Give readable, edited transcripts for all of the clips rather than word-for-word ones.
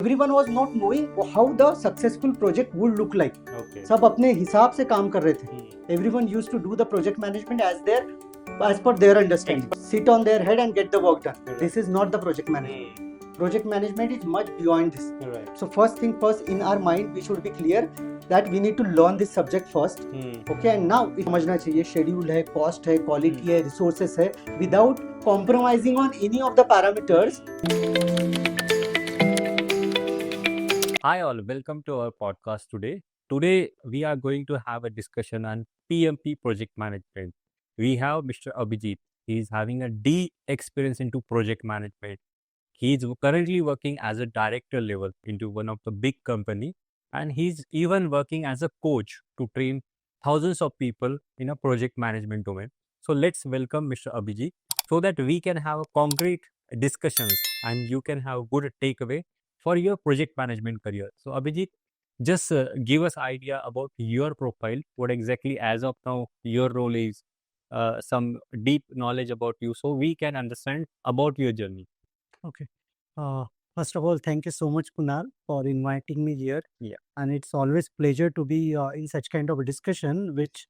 Everyone was not knowing how the successful project would look like. Okay. सब अपने हिसाब से काम कर रहे थे. Everyone used to do the project management as per their understanding. Sit on their head and get the work done. Right. This is not the project management. Project management is much beyond this. Right. So first thing first, in our mind we should be clear that we need to learn this subject first. Okay, and now समझना चाहिए schedule है, cost है, quality है, resources है, without compromising on any of the parameters. Hi all, welcome to our podcast today. Today we are going to have a discussion on PMP project management. We have Mr. Abhijit. He is having a deep experience into project management. He is currently working as a director level into one of the big company, and he's even working as a coach to train thousands of people in a project management domain. So let's welcome Mr. Abhijit so that we can have concrete discussions and you can have good takeaway for your project management career. So Abhijit, just give us idea about your profile, what exactly as of now your role is, some deep knowledge about you so we can understand about your journey. Okay. First of all, thank you so much, Kunal, for inviting me here. Yeah. And it's always pleasure to be in such kind of a discussion, which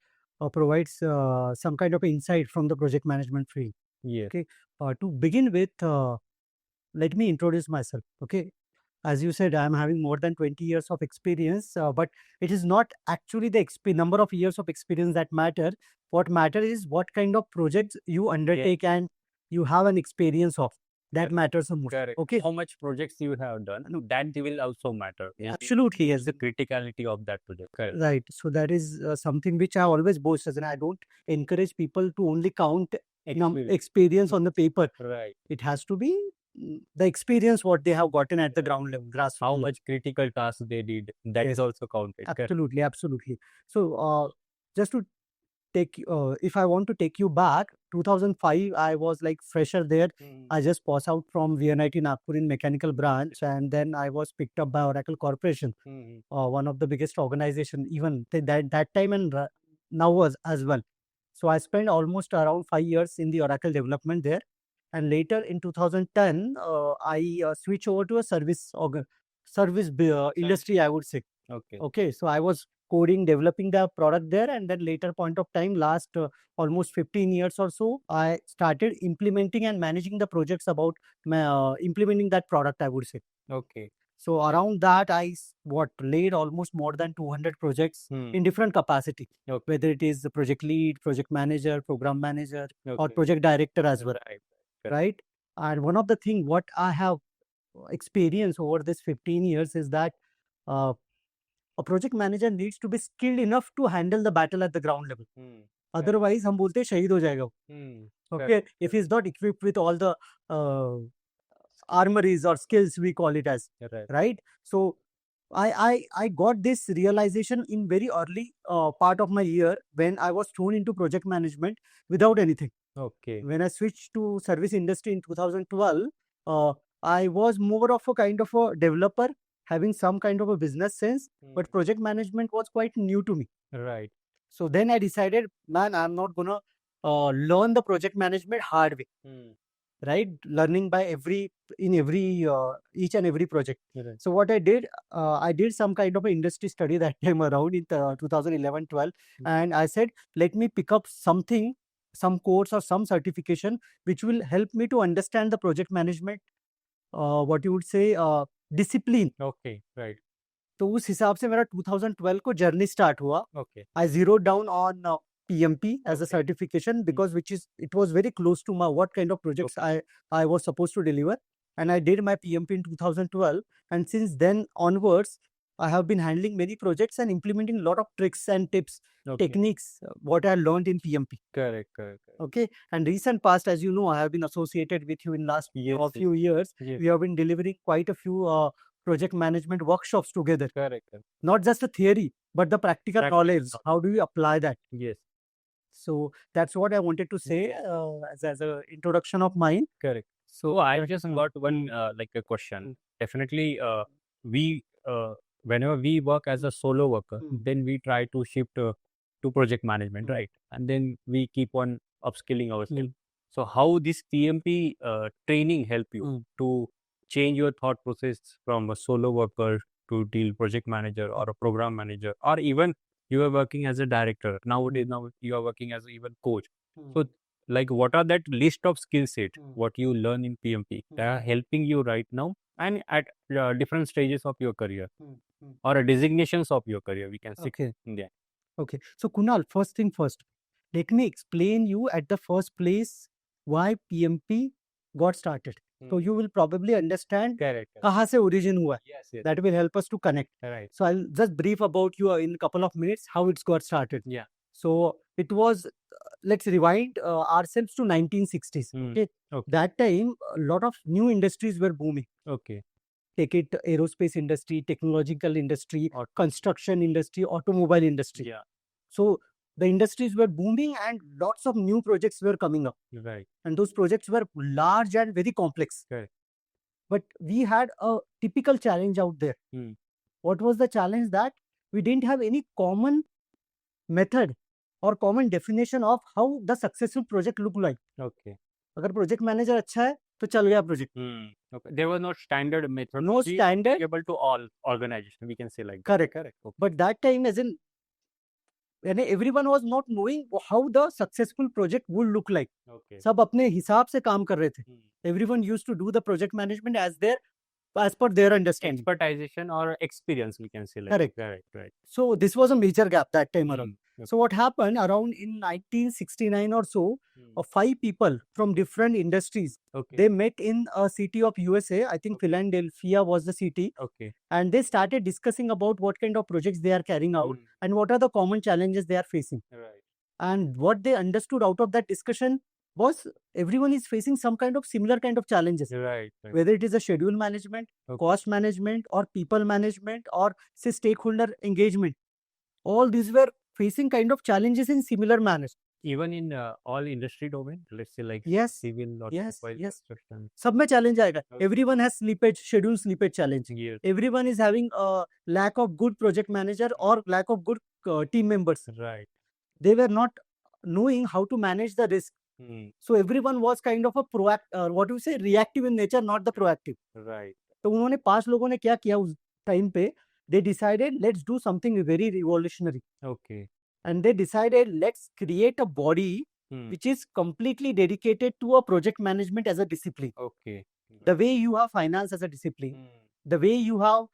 provides some kind of insight from the project management field. Yeah. Okay. To begin with, let me introduce myself. Okay. As you said, I'm having more than 20 years of experience, but it is not actually the number of years of experience that matter. What matter is what kind of projects you undertake and you have an experience of. That matters the most. Correct. Okay. How much projects you have done, No. that will also matter. Yeah. Absolutely, yes. The criticality of that project. Correct. Right. So that is something which I always boast as, and I don't encourage people to only count experience on the paper. Right. It has to be the experience what they have gotten at the ground level, grassroots. How much critical tasks they did, that is also counted. Correct. Absolutely, absolutely. So just to take, if I want to take you back, 2005, I was like fresher there. I just passed out from VNIT Nagpur in mechanical branch, and then I was picked up by Oracle Corporation, one of the biggest organization, even that time and now was as well. So I spent almost around 5 years in the Oracle development there, and later in 2010, I switched over to a service industry, I would say. Okay. Okay, so I was coding, developing the product there, and then later point of time, last almost 15 years or so, I started implementing and managing the projects about implementing that product, I would say. Okay. So around that, I laid almost more than 200 projects in different capacity, whether it is the project lead, project manager, program manager, or project director as well. Right. And one of the thing what I have experienced over this 15 years is that a project manager needs to be skilled enough to handle the battle at the ground level. Otherwise, हम बोलते हैं शहीद हो जाएगा. Okay, if he's not equipped with all the armories or skills, we call it as, right? So I got this realization in very early part of my year when I was thrown into project management without anything. Okay. When I switched to service industry in 2012, I was more of a kind of a developer having some kind of a business sense, but project management was quite new to me. Right. So then I decided, man, I'm not gonna learn the project management hard way. Right, learning by each and every project. Right. So what I did some kind of an industry study that time around in 2011-12, and I said, let me pick up something, some course or some certification which will help me to understand the project management, what you would say, discipline. Okay. Right. तो उस हिसाब से मेरा 2012 को journey start हुआ. Okay. I zeroed down on PMP as a certification because it was very close to what kind of projects I was supposed to deliver, and I did my PMP in 2012, and since then onwards I have been handling many projects and implementing a lot of tricks and tips, techniques, what I learned in PMP. Correct. Okay, and recent past, as you know, I have been associated with you in last few years. Yes. We have been delivering quite a few project management workshops together. Correct. Not just the theory, but the practical knowledge. How do you apply that? Yes. So that's what I wanted to say as an introduction of mine. Correct. So I just got one like a question. Definitely, we whenever we work as a solo worker, then we try to shift to project management, right? And then we keep on upskilling ourselves. So how this PMP training help you to change your thought process from a solo worker to deal project manager or a program manager, or even you are working as a director nowadays. Now you are working as even coach. So like, what are that list of skill set what you learn in PMP that are helping you right now and at different stages of your career or designations of your career, we can say. Okay. Yeah. Okay. So Kunal, first thing first, let me explain you at the first place why PMP got started. So you will probably understand Correct. kahan se origin hua hai. Yes, yes. That will help us to connect. Right. So I'll just brief about you in a couple of minutes how it's got started. Yeah. So it was, let's rewind ourselves to 1960s. Okay. Okay. That time, a lot of new industries were booming. Okay. Take it aerospace industry, technological industry, Or construction industry, automobile industry. yeah. So the industries were booming and lots of new projects were coming up. Right. And those projects were large and very complex. Correct. But we had a typical challenge out there. What was the challenge? That we didn't have any common method or common definition of how the successful project look like. Okay. अगर project manager अच्छा है तो चल गया project. Okay. There was no standard method. No standard. Able to all organization, we can say like that. Correct. Correct. Okay. But that time, as in, यानी everyone was not knowing how the successful project would look like. Okay. सब अपने हिसाब से काम कर रहे थे. Everyone used to do the project management as per their understanding. Expertization or experience, we can say like Correct. that. Right. So this was a major gap that time around. Okay. So what happened around in 1969 or so, 5 people from different industries, Okay. they met in a city of USA. I think Philadelphia was the city. Okay. And they started discussing about what kind of projects they are carrying out and what are the common challenges they are facing. Right. And what they understood out of that discussion was everyone is facing some kind of similar kind of challenges. Right. Right. Whether it is a schedule management, cost management, or people management, or say stakeholder engagement. All these were facing kind of challenges in similar manners. Even in all industry domain, let's say like Yes. civil or Yes. mobile Yes. construction. सब में challenge आएगा. Okay. Everyone has slippage, schedule slippage challenge. Yes. Everyone is having a lack of good project manager or lack of good team members. Right. They were not knowing how to manage the risk. So everyone was kind of a reactive in nature, not the proactive. Right. तो उन्होंने 5 लोगों ने क्या किया उस time पे, they decided let's do something very revolutionary. Okay. And they decided let's create a body which is completely dedicated to a project management as a discipline. Okay. The way you have finance as a discipline, the way you have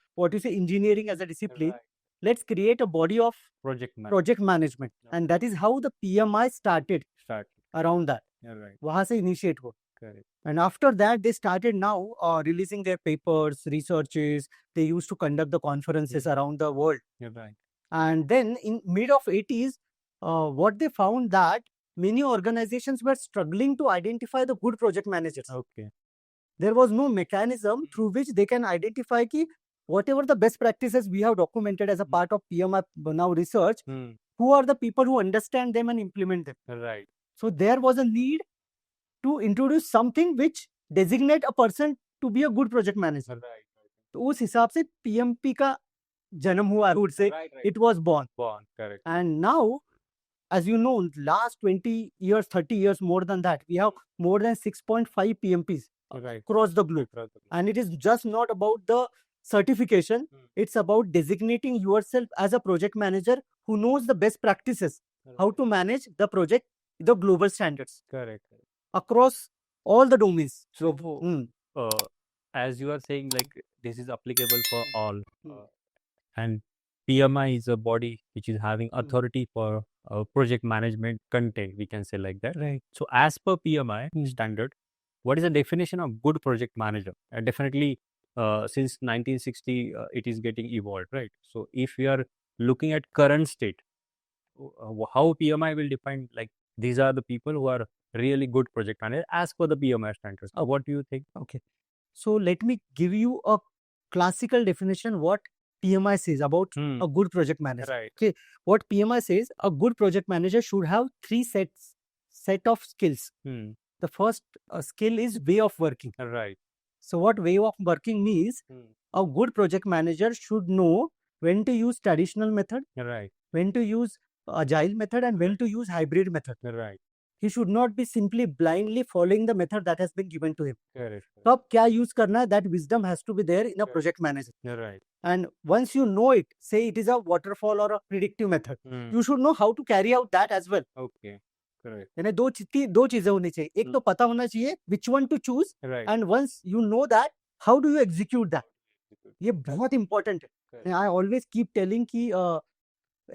engineering as a discipline, Right. let's create a body of Project management. project management. And that is how the PMI started Start. around that. Yeah, right. वहाँ से initiate हुआ. Correct. And after that, they started now releasing their papers, researches. They used to conduct the conferences around the world. Yeah, right. And then in mid of 80s, what they found that many organizations were struggling to identify the good project managers. Okay. There was no mechanism through which they can identify ki whatever the best practices we have documented as a part of PMI now research, who are the people who understand them and implement them. Right. So there was a need to introduce something which designate a person to be a good project manager. Right. तो उस हिसाब से PMP का जन्म हुआ, I would say. Right. Right. It was born. Correct. And now, as you know, last 20 years, 30 years, more than that, we have more than 6.5 PMPs Right. across the globe. And it is just not about the certification. It's about designating yourself as a project manager who knows the best practices, how to manage the project, the global standards Correct. across all the domains. So, Mm. as you are saying, like this is applicable for all, and PMI is a body which is having authority for project management content, we can say like that. Right. So, as per PMI standard, what is the definition of good project manager? And definitely, since 1960, it is getting evolved, right? So, if we are looking at current state, how PMI will define, like these are the people who are really good project managers as per the PMI standards. What do you think? Okay. So let me give you a classical definition what PMI says about a good project manager. Right. Okay. What PMI says, a good project manager should have 3 set of skills. The first skill is way of working. Right. So what way of working means, a good project manager should know when to use traditional method, Right. when to use agile method, and when to use hybrid method. Right. he should not be simply blindly following the method that has been given to him. Correct. तो अब क्या use करना है, that wisdom has to be there in a Correct. project manager. Right. And once you know it, say it is a waterfall or a predictive method, you should know how to carry out that as well. Okay. Correct. यानी दो चीजें होनी चाहिए. एक तो पता होना चाहिए which one to choose, Right. and once you know that, how do you execute that? ये बहुत important है. Correct. I always keep telling कि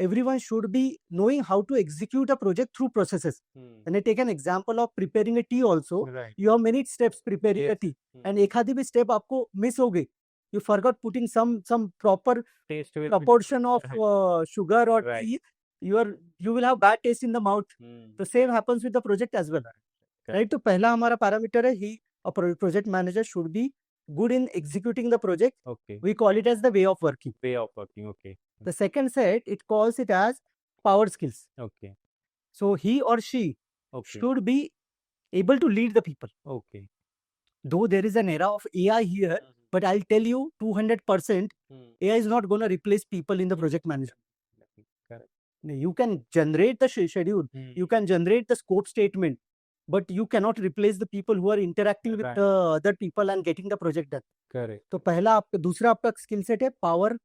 everyone should be knowing how to execute a project through processes. And I take an example of preparing a tea also. Right. You have many steps preparing a Yes. tea, and एक आधी भी step आपको miss हो गई. You forgot putting some proper Taste will be proportion of different. sugar or Right. tea. You will have bad taste in the mouth. The same happens with the project as well. Correct. Right? तो पहला हमारा parameter है a project manager should be good in executing the project. Okay. We call it as the way of working. Way of working. Okay. The second set, it calls it as power skills. Okay. So he or she Okay. should be able to lead the people. Okay. Though there is an era of AI here, but I'll tell you 200% AI is not going to replace people in the project management. Correct. You can generate the schedule, you can generate the scope statement, but you cannot replace the people who are interacting with Right. the other people and getting the project done. Correct. तो पहला आपका दूसरा आपका skill set है power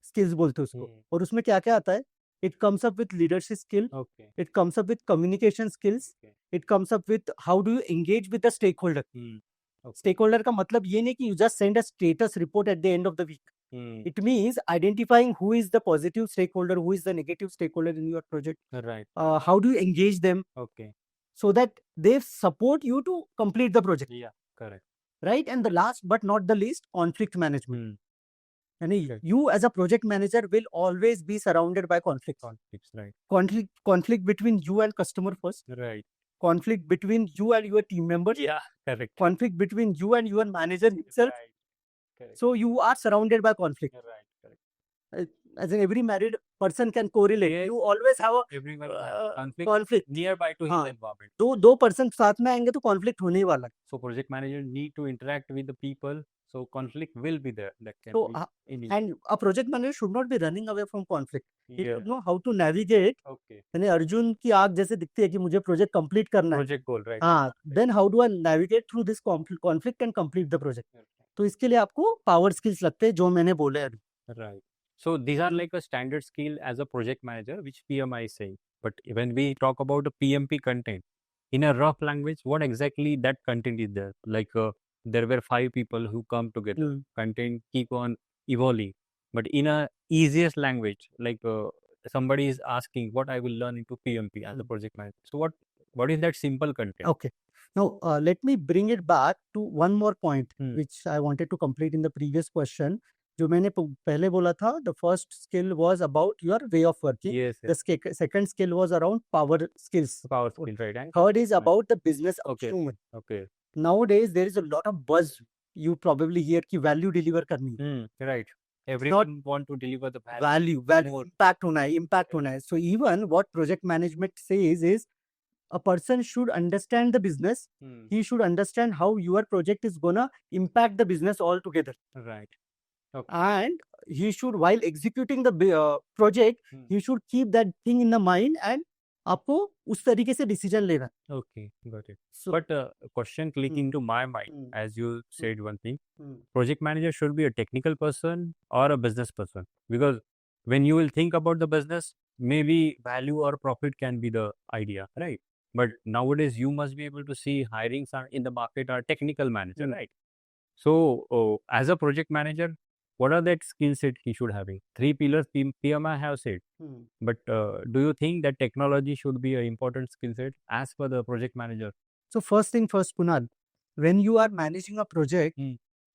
skills बोलते हैं उसको. और उसमें क्या क्या आता है? It comes up with leadership skill. Okay. It comes up with communication skills. Okay. It comes up with how do you engage with the stakeholder. Okay. Stakeholder का मतलब ये नहीं कि you just send a status report at the end of the week. It means identifying who is the positive stakeholder, who is the negative stakeholder in your project. Right. How do you engage them Okay. so that they support you to complete the project. Yeah. Correct. Right? And the last but not the least, conflict management. And Okay. you as a project manager will always be surrounded by conflicts. Conflicts. Right. Conflict between you and customer first. Right. Conflict between you and your team members. Yeah. Correct. Conflict between you and your manager itself. Right. Correct. So you are surrounded by conflict. Right. Correct. As in every married person can correlate. Yes. You always have a Everyone has conflict. nearby to his हाँ. environment. दो person साथ में आएंगे तो conflict होने ही वाला है. So project manager need to interact with the people. So conflict will be there. That can So, be any. and a project manager should not be running away from conflict. He Yeah. should know how to navigate. Okay. यानी अर्जुन की आग जैसे दिखती है कि मुझे project complete करना है. Project goal. Right. हाँ, then how do I navigate through this conflict and complete the project? तो इसके लिए आपको पावर स्किल्स लगते हैं जो मैंने बोले अभी. Right. So these are like a standard skill as a project manager, which PMI is saying. But when we talk about the PMP content, in a rough language, what exactly that content is there? Like there were 5 people who come together. Content keep on evolving. But in a easiest language, like somebody is asking what I will learn into PMP as a project manager. So what is that simple content? Okay. Now let me bring it back to one more point which I wanted to complete in the previous question. जो मैंने पहले बोला था, the first skill was about your way of working. Yes. The second skill was around power skills. Power skill, right? And third is about the business Okay. acumen. okay. Nowadays there is a lot of buzz. You probably hear कि value deliver करनी है. Right. Everyone want to deliver the value. value More. impact होना है. So even what project management says is a person should understand the business. He should understand how your project is gonna impact the business altogether. Right. And he should, while executing the project, he should keep that thing in the mind and आपको उस तरीके से decision लेना है. Okay, got it. So, But a question click into my mind as you said one thing. Project manager should be a technical person or a business person, because when you will think about the business, maybe value or profit can be the idea, right? But nowadays you must be able to see hirings are in the market are technical manager, right? So as a project manager, what are that skill set he should having? 3 pillars PMI have said. But do you think that technology should be an important skill set as per the project manager? So first thing first, Kunal, when you are managing a project,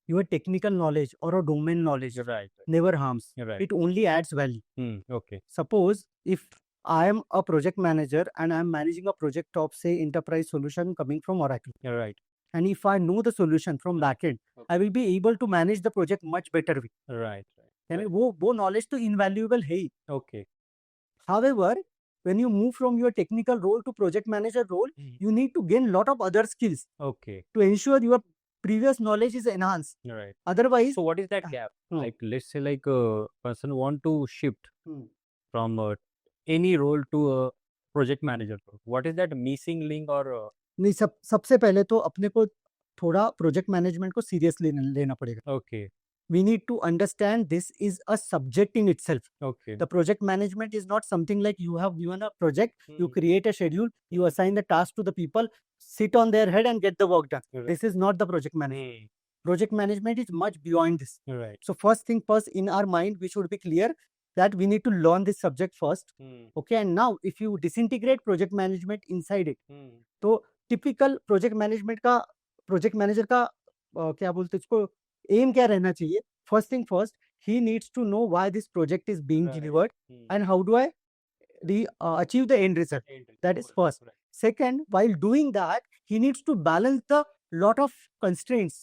your technical knowledge or a domain knowledge Right. never harms. Right. It only adds value. Okay. Suppose if I am a project manager and I am managing a project of, say, enterprise solution coming from Oracle. Right. And if I know the solution from backend, I will be able to manage the project much better way. Right. यानी वो knowledge तो invaluable है ही. Okay. However, when you move from your technical role to project manager role, you need to gain lot of other skills Okay. to ensure your previous knowledge is enhanced. Right. Otherwise, So what is that gap? Like let's say like a person want to shift from any role to a project manager role. What is that missing link or नहीं, सबसे पहले तो अपने को थोड़ा project management को seriously लेना पड़ेगा. okay, We need to understand this is a subject in itself. okay, The project management is not something like you have given a project, you Hmm. create a schedule, you assign the task to the people, sit on their head and get the work done. Right. This is not the project management. Project management is much beyond this. right, So first thing first, in our mind, we should be clear that we need to learn this subject first. Okay, and now if you disintegrate project management inside it, तो typical project management का project manager का क्या बोलते हैं इसको aim क्या रहना चाहिए. First thing first, he needs to know why this project is being Right. Delivered and how do I achieve the end result. That is first. Right. Second, while doing that, he needs to balance the lot of constraints.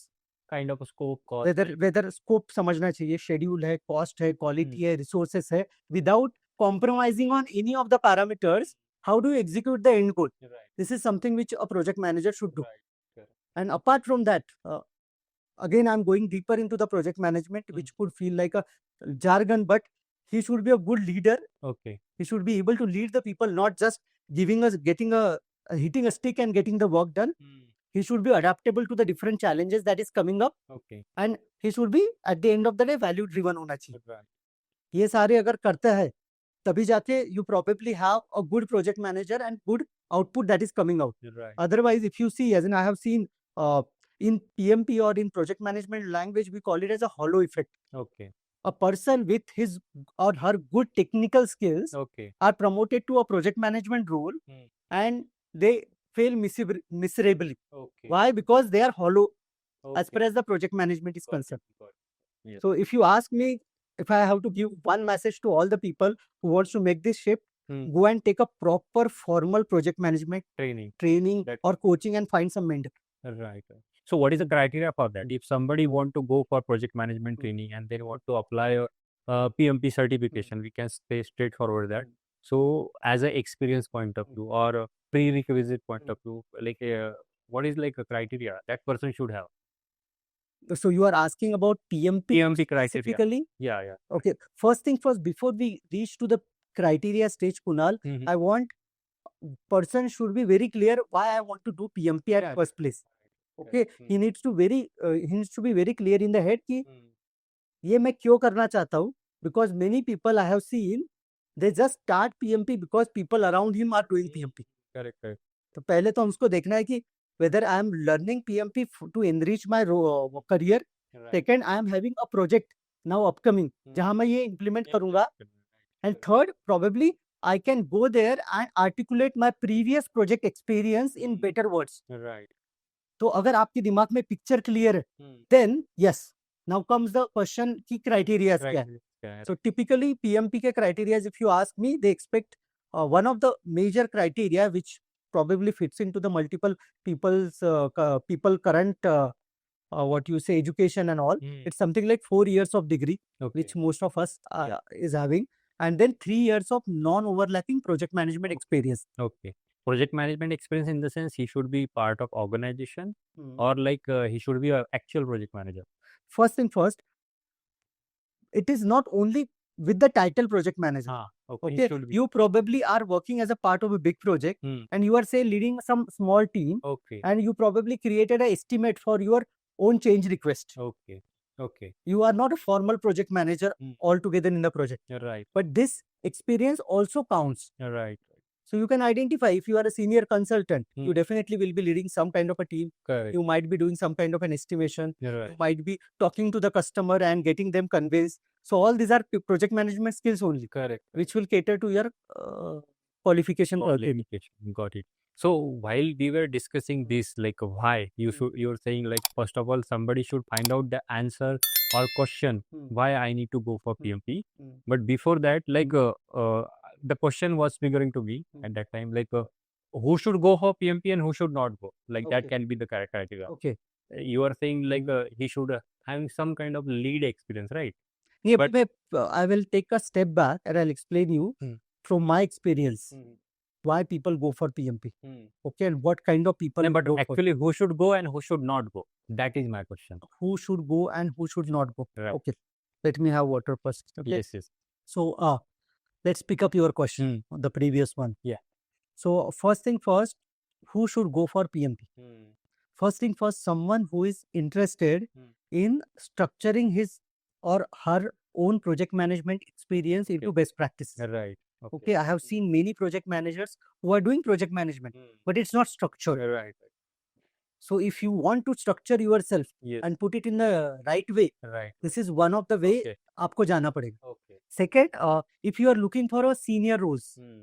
kind of a scope cost. Whether scope समझना चाहिए, schedule है, cost है, quality है, resources है, without compromising on any of the parameters. How do you execute the end goal? Right. This is something which a project manager should do. Right. Correct. And apart from that, again, I'm going deeper into the project management, which could feel like a jargon, but he should be a good leader. Okay. He should be able to lead the people, not just hitting a stick and getting the work done. He should be adaptable to the different challenges that is coming up, Okay. and he should be at the end of the day value driven होना चाहिए. Right. ये सारे अगर करते हैं तभी जाके you probably have a good project manager and good output that is coming out. Right. Otherwise, if you see, as in I have seen in PMP or in project management language, we call it as a hollow effect. Okay. A person with his or her good technical skills Okay. are promoted to a project management role, and they fail miserably. Okay. Why? Because they are hollow as Okay. far as the project management is Got it, concerned. got it. Yes. So if you ask me, if I have to give one message to all the people who wants to make this shift, go and take a proper formal project management Training. training or coaching and find some mentor. Right. So what is the criteria for that? If somebody want to go for project management training and they want to apply a PMP certification, we can stay straightforward that. So as a experience point of view or a prerequisite point of view, like what is like a criteria that person should have? So you are asking about PMP PMP criteria. specifically? Yeah, yeah. Okay. First thing first, before we reach to the criteria stage, Kunal, I want person should be very clear why I want to do PMP at first place. Okay, he needs to be very clear in the head कि ये मैं क्यों करना चाहता हूँ, because many people I have seen they just start PMP because people around him are doing PMP. Correct, correct. तो पहले तो हमको देखना है कि whether I am learning PMP to enrich my career. Right. Second, I am having a project now upcoming जहाँ मैं ये implement करूँगा. And third, probably I can go there and articulate my previous project experience in better words. Right. तो अगर आपके दिमाग में picture clear है, then yes, now comes the question कि criteria क्या है. Yeah. So typically PMP के criteria, if you ask me, they expect one of the major criteria which probably fits into the multiple people current what you say education and all. It's something like 4 years of degree, which most of us is having, and then 3 years of non-overlapping project management experience. Okay. Project management experience in the sense he should be part of organization or like he should be an actual project manager. First thing first, it is not only with the title project manager. Okay. You probably are working as a part of a big project and you are say leading some small team. Okay. And you probably created an estimate for your own change request. Okay. Okay. You are not a formal project manager altogether in the project. Right. But this experience also counts. Right. So you can identify if you are a senior consultant, you definitely will be leading some kind of a team. Correct. You might be doing some kind of an estimation. Right. You might be talking to the customer and getting them convinced. So all these are project management skills only. Correct. Which will cater to your qualification. Got it. So while we were discussing this, like why you're saying like first of all somebody should find out the answer or question why I need to go for PMP. But before that, like the question was figuring to me at that time, like who should go for PMP and who should not go. Like that can be the criteria. Okay. You are saying like he should have some kind of lead experience, right? Yeah, but I will take a step back and I'll explain you from my experience why people go for PMP. Okay, and what kind of people But go actually who should go and who should not go? That is my question. Who should go and who should not go? Right. Okay, let me have water first. Okay. Yes. So let's pick up your question, the previous one. Yeah. So first thing first, who should go for PMP? First thing first, someone who is interested in structuring his or her own project management experience into best practices. Right. Okay, I have seen many project managers who are doing project management, but it's not structured. Right. So if you want to structure yourself Yes. and put it in the right way, Right. this is one of the way Okay. आपको जाना पड़ेगा. Okay. Second, if you are looking for a senior roles Hmm.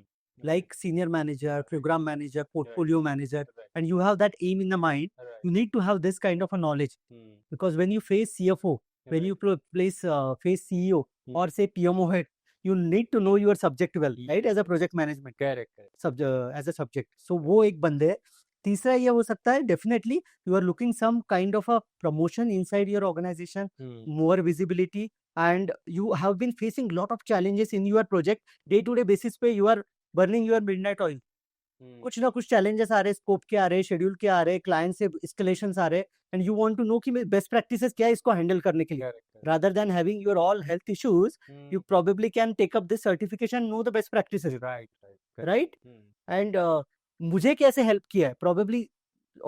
like senior manager, program manager, portfolio manager, Right. and you have that aim in the mind, Right. you need to have this kind of a knowledge, Hmm. because when you face CFO, when Right. you face CEO Hmm. or say PMO head, you need to know your subject well, right? As a project management Correct. as a subject. So वो एक बंदे है. तीसरा ये हो सकता है, definitely you are looking some kind of a promotion inside your organization, Hmm. more visibility, and you have been facing lot of challenges in your project. Day to day basis पे you are burning your midnight oil. Hmm. कुछ ना कुछ challenges आ रहे, scope के आ रहे, schedule के आ रहे, client से escalations आ रहे, and you want to know कि बेस्ट प्रैक्टिसेस क्या है इसको हैंडल करने के लिए. Correct. Rather than having your all health issues, Hmm. you probably can take up this certification, know the best practices, Right. Correct. right? Hmm. And मुझे कैसे help किया है, probably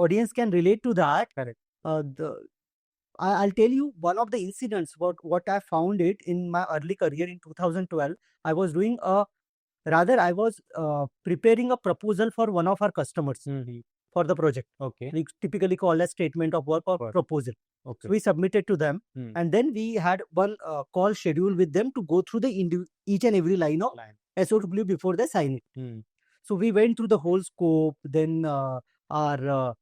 audience can relate to that. Correct. I'll tell you one of the incidents what I found it in my early career in 2012. I was doing I was preparing a proposal for one of our customers Hmm. for the project. Okay. We typically call as statement of work or Work. proposal. Okay. So we submitted to them, Hmm. and then we had one call schedule with them to go through the each and every line of SOW before they sign it. Hmm. So we went through the whole scope, then our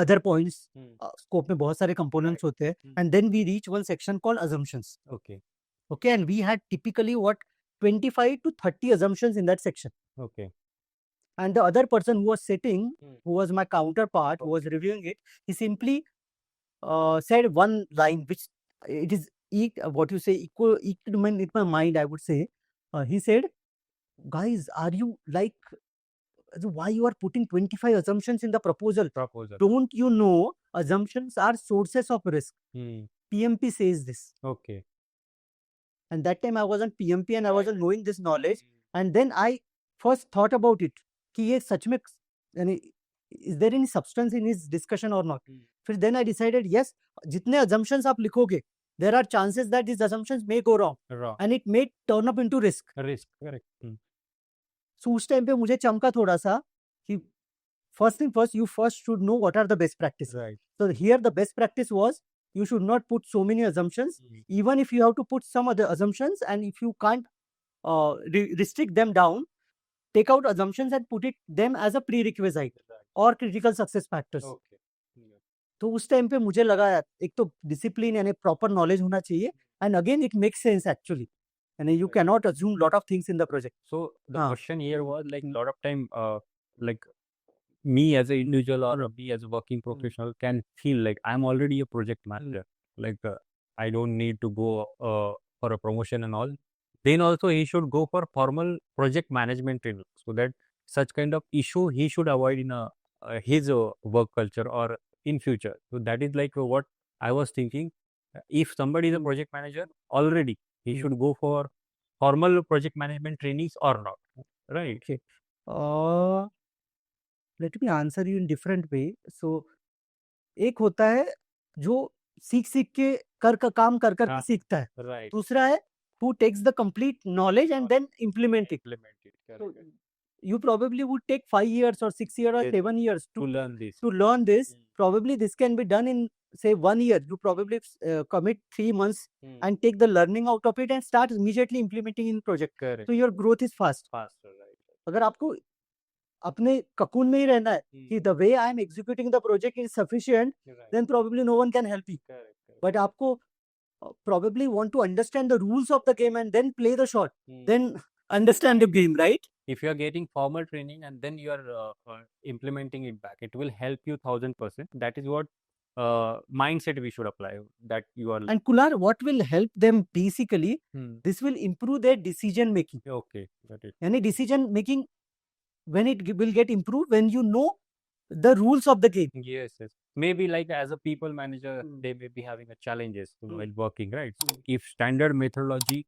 other points. Hmm. Scope में बहुत सारे components होते हैं, Hmm. and then we reach one section called assumptions. Okay. Okay, and we had typically 25 to 30 assumptions in that section. Okay. And the other person who was sitting, Hmm. who was my counterpart, who was reviewing it, he simply said one line, which it is what you say equal in my mind. I would say, he said, "Guys, are you like why you are putting 25 assumptions in the proposal? Don't you know assumptions are sources of risk? Hmm. PMP says this." Okay. And that time I wasn't PMP and I wasn't knowing this knowledge. Hmm. And then I first thought about it कि ये सच में यानी is there any substance in his discussion or not? Hmm. फिर then I decided yes, जितने assumptions आप लिखोगे, there are chances that these assumptions may go wrong Wrong. and it may turn up into risk. Risk. Correct. Hmm. So उस time पे मुझे चमका थोड़ा सा कि first thing first, you first should know what are the best practices. Right. So here the best practice was you should not put so many assumptions. Hmm. Even if you have to put some other assumptions, and if you can't restrict them down, take out assumptions and put them as a prerequisite or critical success factors. Okay. तो उस time पे मुझे लगा यार, एक तो discipline यानी proper knowledge होना चाहिए, and again it makes sense actually, and you cannot assume lot of things in the project. So the question here was like a lot of time, like me as an individual or me as a working professional can feel like I'm already a project manager. Like I don't need to go for a promotion and all. Then also he should go for formal project management training so that such kind of issue he should avoid in his work culture or in future. So that is like what I was thinking. If somebody is a project manager already, he should go for formal project management trainings or not, right? Okay. Let me answer you in different way. So एक होता है जो सीख के काम कर हाँ. सीखता है. Right. दूसरा है who takes the complete knowledge and then implement it. So you probably would take 5 years or 6 years or Yes. 7 years To learn this. to learn this. Hmm. Probably this can be done in say 1 year. You probably commit 3 months Hmm. and take the learning out of it and start immediately implementing in project. Correct. So your growth is fast. Faster, right? अगर आपको अपने cocoon में ही रहना है कि the way I am executing the project is sufficient, Right. then probably no one can help you. Correct. But आपको probably want to understand the rules of the game and then play the shot. Hmm. Then understand the game, right? If you are getting formal training and then you are implementing it back, it will help you 1000%. That is what mindset we should apply. That you are. And Kular, what will help them basically? Hmm. This will improve their decision making. Okay, got it. Any decision making, when it will get improved when you know the rules of the game. Yes, yes. Maybe like as a people manager, Hmm. they may be having a challenges Hmm. while working, right? So Hmm. if standard methodology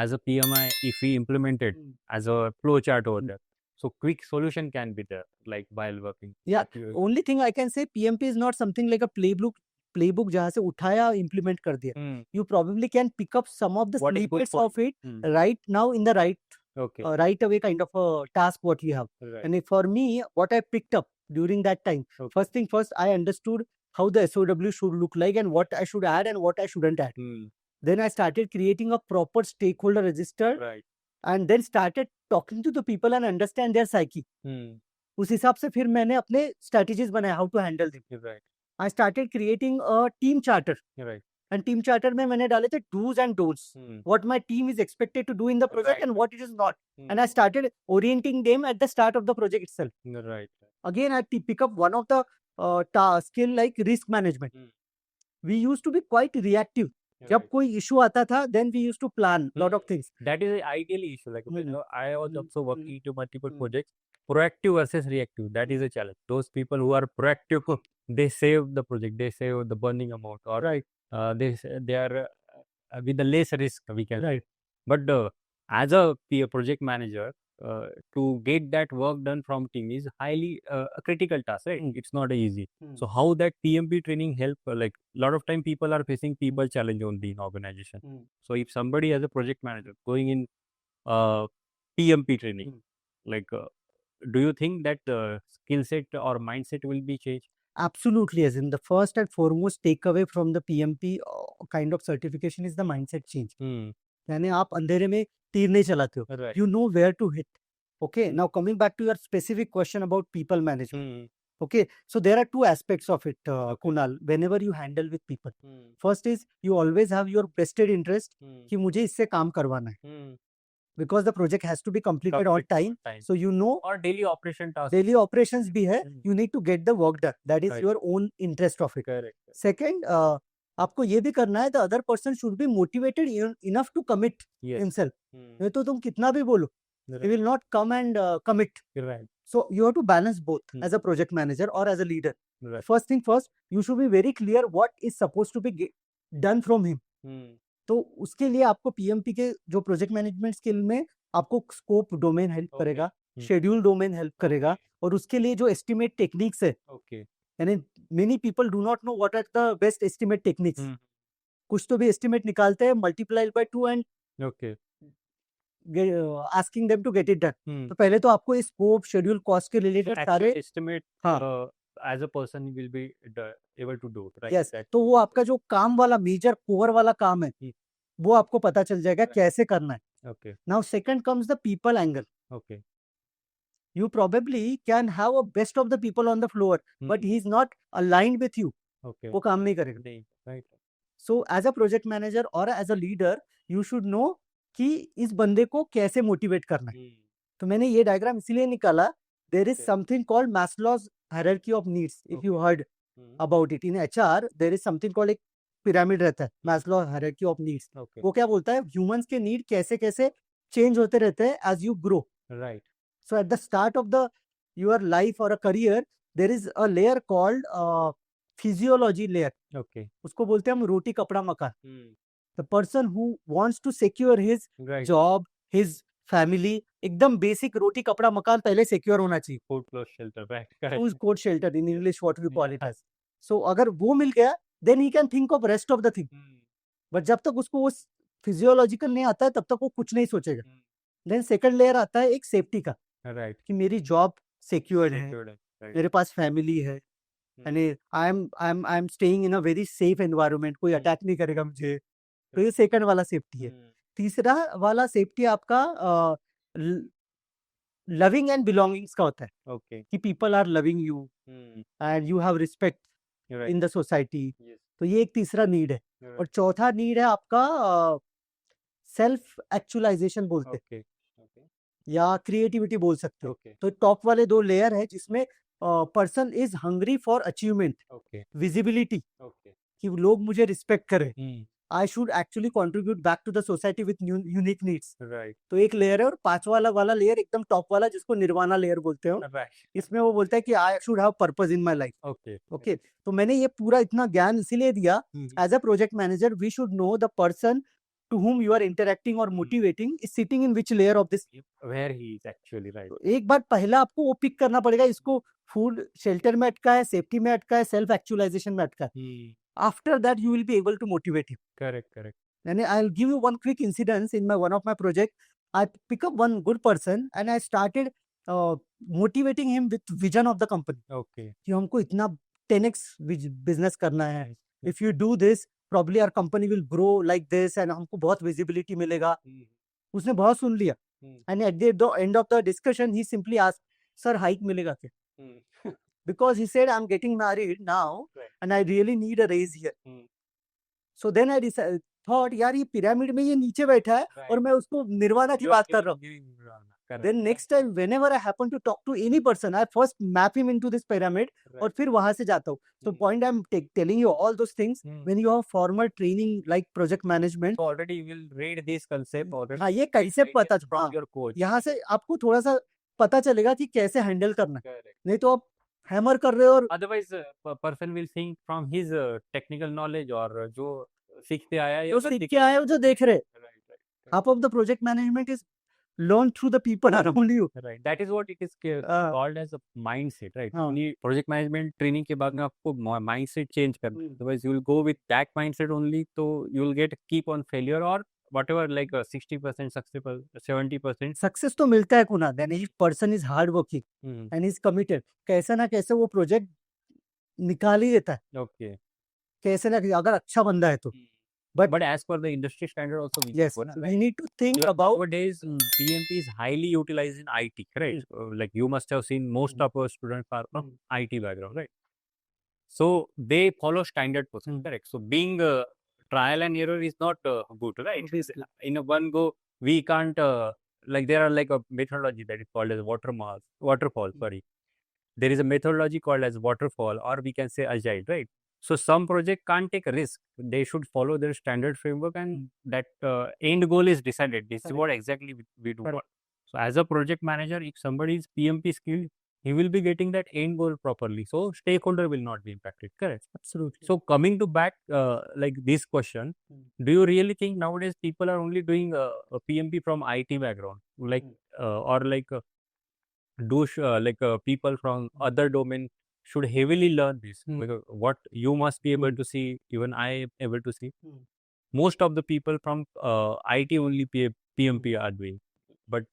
as a PMI, if we implement it Hmm. as a flow chart over Hmm. there, So quick solution can be there, like while working. Yeah, But you- only thing I can say, PMP is not something like a playbook जहाँ से उठाया implement कर दिया. Hmm. You probably can pick up some of the What is good snippets for of it Hmm. right now in the Okay. right away kind of a task what you have. Right. And for me, what I picked up during that time, Okay. first thing first, I understood how the SOW should look like and what I should add and what I shouldn't add. Hmm. Then I started creating a proper stakeholder register Right. and then started talking to the people and understand their psyche. Hmm. उस हिसाब से फिर मैंने अपने strategies बनाए how to handle them. Right. I started creating a team charter. Right. And team charter में मैंने डाले थे do's and don'ts. Hmm. What my team is expected to do in the project Right. and what it is not. Hmm. And I started orienting them at the start of the project itself. Right. Again, I pick up one of the skill like risk management. Hmm. We used to be quite reactive. जब Right. कोई issue आता था, then we used to plan lot of things. That is an ideal issue. Like Hmm. I was Hmm. also working Hmm. into multiple Hmm. projects. Proactive versus reactive. That is a challenge. Those people who are proactive, they save the project. They save the burning amount, or Right. they are with the less risk. We can. Right. But as a project manager, to get that work done from team is highly a critical task, right? Hmm. It's not easy. Hmm. So how that PMP training help? Like a lot of time people are facing people challenge only in organization. Hmm. So if somebody as a project manager going in PMP training, like do you think that the skill set or mindset will be changed? Absolutely, as in the first and foremost takeaway from the PMP kind of certification is the mindset change. Hmm. यानी आप अंधेरे में तीर नहीं चलाते हो. Right. You know where to hit. Okay. Now coming back to your specific question about people management. Hmm. Okay. So there are two aspects of it, Kunal. Whenever you handle with people, Hmm. first is you always have your vested interest Hmm. कि मुझे इससे काम करवाना है. Hmm. Because the project has to be completed on time. So you know Or daily operation task. daily operations भी है. Hmm. You need to get the work done. That is Right. your own interest of it. Correct. Second, आपको ये भी करना है, the other person should be motivated enough to commit Yes. himself. Hmm. नहीं तो तुम कितना भी बोलो, he Right. will not come and commit. Right. So you have to balance both Hmm. as a project manager or as a leader. Right. First thing first, you should be very clear what is supposed to be done from him. Hmm. तो उसके लिए आपको PMP के जो project management skill में आपको scope domain help Okay. करेगा, Hmm. Schedule domain help करेगा, और उसके लिए जो एस्टिमेट टेक्निक्स है, Okay. यानी many people do not know what are the best estimate techniques. Hmm. कुछ तो भी एस्टिमेट निकालते हैं, multiply by 2 and Okay. Asking them to get it done. Hmm. तो पहले तो आपको स्कोप, शेड्यूल, कॉस्ट के रिलेटेड Actual सारे estimate हाँ. as a person will be able to do, right? Yes, That- तो वो आपका जो काम वाला मेजर कोर वाला काम है, Hmm. वो आपको पता चल जाएगा कैसे करना है. Okay. Now second comes the people angle. Okay. You probably can have a best of the people on the floor, but Hmm. he is not aligned with you. Okay. वो काम नहीं करेगा. नहीं, right. So as a project manager or as a leader, you should know कि इस बंदे को कैसे मोटिवेट करना है. Hmm. तो मैंने ये डायग्राम इसीलिए निकाला. There is Okay. something called Maslow's hierarchy of needs. If you heard Hmm. about it in HR, there is something called एक पिरामिड रहता है, Maslow hierarchy of needs. Okay. वो क्या बोलता है, ह्यूमंस के नीड कैसे कैसे चेंज होते रहते हैं as you grow. Right. So at the start of your life or a career, there is a layer called physiology layer. Okay. उसको बोलते हैं हम रोटी कपड़ा मकान. Hmm. The person who wants to secure his Right. job, his family, एकदम basic रोटी कपड़ा मकान पहले secure होना चाहिए. Food plus shelter, right? Correct. Who's called shelter in English, what we call it as. So अगर वो मिल गया, then he can think of rest of the thing. Hmm. But जब तक उसको वो physiological नहीं आता है, तब तक वो कुछ नहीं सोचेगा. Hmm. Then second layer आता है एक safety का, Right. कि मेरी जॉब सिक्योर्ड है, Secured, right. मेरे पास फैमिली है, Hmm. यानी I am staying in a very safe environment, कोई Hmm. अटैक नहीं करेगा मुझे. तो ये सेकंड वाला सेफ्टी है. Hmm. तीसरा वाला सेफ्टी आपका लविंग एंड बिलोंगिंग्स का होता है, Okay. कि people are loving you Hmm. And you have respect Right. In the society. Yes. तो ये एक तीसरा नीड है. Right. और चौथा नीड है आपका सेल्फ एक्चुअलाइजेशन बोलते हैं, Okay. Okay. या क्रिएटिविटी बोल सकते हो. Okay. तो टॉप वाले दो लेयर है जिसमें person is hungry for achievement, Okay. Visibility, Okay. कि लोग मुझे रिस्पेक्ट करें. Hmm. I should actually contribute back to the society with unique needs. Right. तो एक लेयर है. और पांचवा वाला लेयर एकदम टॉप वाला, जिसको निर्वाणा लेयर बोलते हो, Right. इसमें वो बोलता है कि I should have purpose in my life. Okay. Okay, तो मैंने ये पूरा इतना ज्ञान इसीलिए दिया. Hmm. As a project manager we should know the person to whom you are interacting or motivating is sitting in which layer of this. where he is actually right. तो एक बार पहला आपको वो पिक करना पड़ेगा, इसको फूड शेल्टर में अटका है, सेफ्टी में अटका है, सेल्फ एक्चुअलाइजेशन में अटका है. After that you will be able to motivate him. Correct. And I'll give you one quick incident in one of my project. I pick up one good person and I started motivating him with vision of the company. Okay. कि हमको इतना 10x business करना है. If you do this, probably our company will grow like this and हमको बहुत visibility मिलेगा. उसने बहुत सुन लिया. And at the end of the discussion, he simply asked, "Sir, hike मिलेगा क्या?" Because he said, "I'm getting married now, and I really need a raise here." So then I thought, यार ये pyramid में ये नीचे बैठा है और मैं उसको निर्वाणा की बात कर रहा हूँ. Then next time, whenever I happen to talk to any person, I first map him into this pyramid और फिर वहाँ से जाता हूँ. So point I'm telling you all those things when you have formal training like project management. So already you will read this concept already. हाँ, ये कैसे पता from your coach. यहाँ से आपको थोड़ा सा पता चलेगा कि कैसे हैंडल करना है. नहीं तो आप हैमर कर रहे हो और otherwise person will think from his technical knowledge और जो सीखते आया है जो सीख के आए हो जो देख रहे. Half of the project management is learn through the people around you. Right. That is what it is called as a mindset, right? Only project management training के बाद में आपको mindset change करना है. Otherwise you will go with that mindset only, तो you will get keep on failure or whatever like 60%, 70%. Success तो मिलता है कुना. Then each person is hard working and is committed. कैसे ना कैसे वो project निकाल ही देता है. Okay. कैसे ना अगर अच्छा बंदा है तो. But as per the industry standard also, we need to think about nowadays PMP is highly utilized in IT, right? Like you must have seen most of our students are from IT background, right? So they follow standard process, correct? So being trial and error is not good, right? In a one go, we can't like there are like a methodology that is called as waterfall. Sorry, there is a methodology called as waterfall, or we can say agile, right? So some project can't take a risk. They should follow their standard framework, and that end goal is decided. This is what exactly we do. So as a project manager, if somebody is PMP skilled, he will be getting that end goal properly. So stakeholder will not be impacted. Correct. Absolutely. So coming to back like this question, do you really think nowadays people are only doing a PMP from IT background, like or like people from other domain should heavily learn this? Because what you must be able to see, even I am able to see, most of the people from IT only PMP are doing. But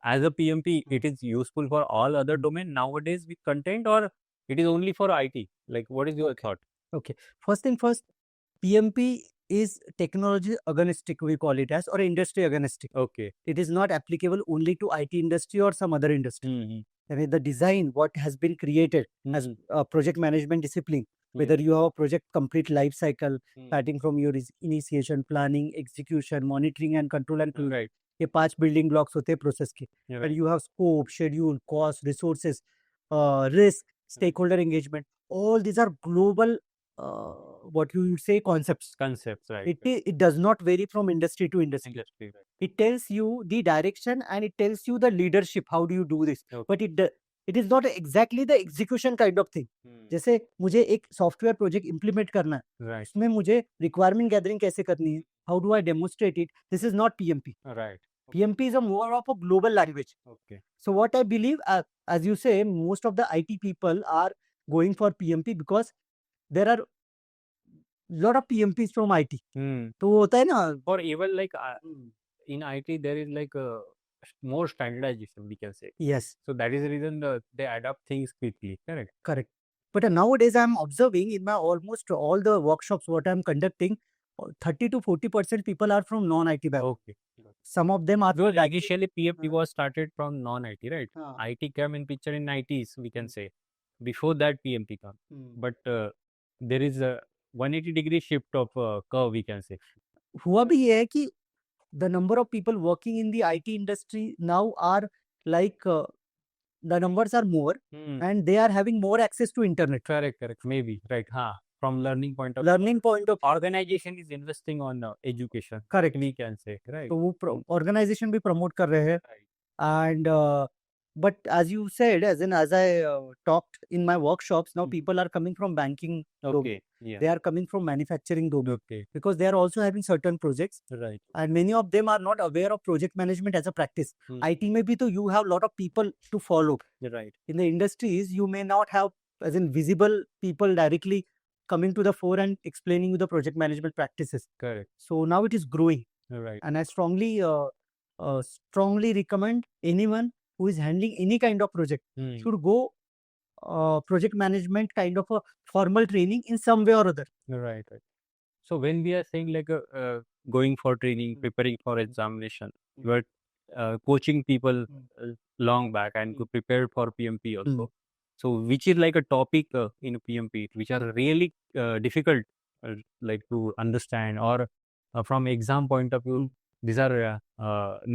as a PMP, it is useful for all other domain nowadays with content, or it is only for IT? Like, what is your thought? Okay. First thing first, PMP is technology agnostic, we call it as, or industry agnostic. Okay. It is not applicable only to IT industry or some other industry. I mean, the design, what has been created as a project management discipline, whether you have a project complete life cycle, starting from your initiation, planning, execution, monitoring and control and right. ये 5 building blocks होते हैं process के. Right. Where you have scope, schedule, cost, resources, risk, stakeholder engagement. All these are global, what you would say, concepts. Right. It does not vary from industry to industry. Right. It tells you the direction and it tells you the leadership. How do you do this? Okay. But it is not exactly the execution kind of thing. जैसे मुझे एक software project implement करना है, Right. उसमें मुझे requirement gathering कैसे करनी है, how do I demonstrate it? This is not PMP. Right. PMP is a more of a global language. Okay. So what I believe, as you say, most of the IT people are going for PMP because there are lot of PMPs from IT. तो वो होता है ना. Or even like in IT there is like a more standardization, we can say. Yes. So that is the reason they adapt things quickly. Correct. But nowadays I'm observing in my almost all the workshops what I'm conducting, 30 to 40% people are from non-IT background. Okay. Some of them are. Because initially PMP was started from non-IT, right? IT came in picture in 90s, we can say. Before that PMP came. But there is a 180-degree shift of curve, we can say. हुआ भी ये है कि the number of people working in the IT industry now are like the numbers are more and they are having more access to internet. Correct. Maybe, right. From learning point of organization is investing on education. Correct. We can say, right. तो वो organization भी promote कर रहे हैं. And But as you said, as I talked in my workshops, now Mhm. people are coming from banking domain. Okay. Yeah. They are coming from manufacturing domain Okay. because they are also having certain projects, Right. and many of them are not aware of project management as a practice. Hmm. IT में भी तो you have lot of people to follow. Right. In the industries, you may not have as in visible people directly coming to the fore and explaining you the project management practices. Correct. So now it is growing, Right. and I strongly recommend anyone who is handling any kind of project Hmm. should go project management kind of a formal training in some way or other. Right. Right. So when we are saying like going for training, Mm. preparing for examination, we're coaching people long back and to prepare for PMP also. So which is like a topic in PMP which are really difficult like to understand, or from exam point of view, these are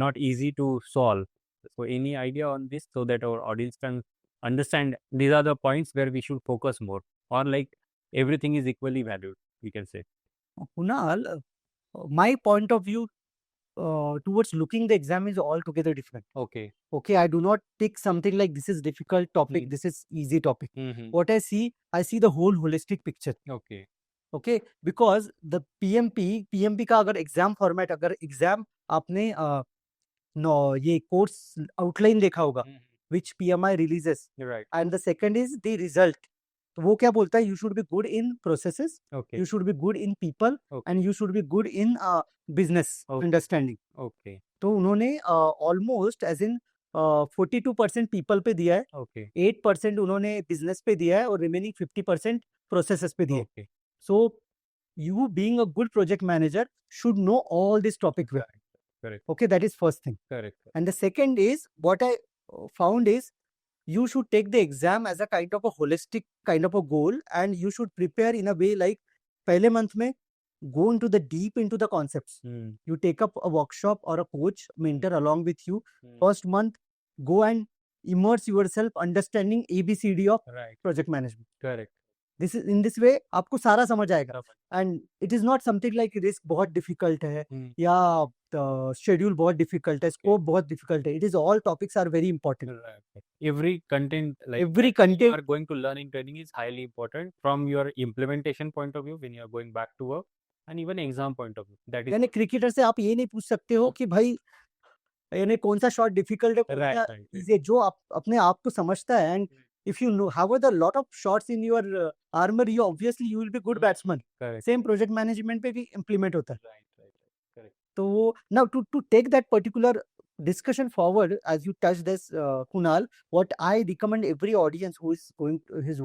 not easy to solve. So any idea on this so that our audience can understand these are the points where we should focus more, or like everything is equally valued, we can say. Kunal, my point of view towards looking the exam is altogether different. Okay. Okay, I do not pick something like this is difficult topic, this is easy topic. Mm-hmm. What I see the whole holistic picture. Okay. Okay, because the PMP का अगर exam format, अगर exam आपने ये course outline देखा होगा, which PMI releases, Right. and the second is the result. तो वो क्या बोलता है, you should be good in processes, Okay. you should be good in people, Okay. and you should be good in business Okay. understanding. Okay. तो उन्होंने almost as in 42% people पे दिया है, Okay. 8% उन्होंने बिजनेस पे दिया है, और रिमेनिंग 50% प्रोसेसेस पे दिया है. Okay. So you being a good project manager should know all this topic well. Correct. Okay, that is first thing. Correct. And the second is, what I found is, you should take the exam as a kind of a holistic kind of a goal, and you should prepare in a way like पहले month में go into the deep into the concepts. You take up a workshop or a coach mentor along with you. First month, go and immerse yourself understanding ABCD of Right. project management. Correct. This is in this way आपको सारा समझ आएगा. And it is not something like risk बहुत difficult है, या schedule बहुत difficult है, scope बहुत difficult है. It is all topics are very important. Right. Every content, like Every you content, are going to learn in training, is highly important from your implementation point of view when you are going back to work, and even exam point of view. That is यानी cricketer से आप ये नहीं पूछ सकते हो कि भाई यानी कौन सा शॉट डिफिकल्ट है, कौन right. सा Right. easy है, जो आप अपने आप को समझता है. And if you know have a lot of shots in your armor, you obviously you will be good batsman. Correct. Same project management पे भी implement होता है. Right. Right. Correct. तो now to take that particular discussion forward, as you touch this, Kunal, what I recommend every audience who is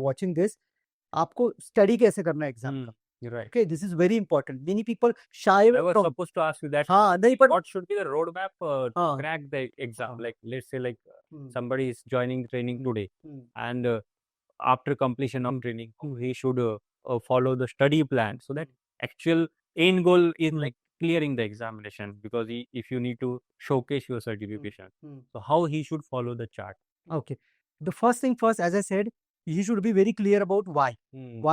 watching this, आपको study कैसे करना है exam का. You're right. Okay, this is very important. Many people shy I away was from. supposed to ask you that. हाँ नहीं, but What should be the roadmap to हाँ. crack the exam? हाँ. Like, let's say, like Hmm. somebody is joining training today, and after completion of training, he should follow the study plan so that actual end goal is like clearing the examination, because if you need to showcase your certification, so how he should follow the chart? Okay. The first thing first, as I said, he should be very clear about why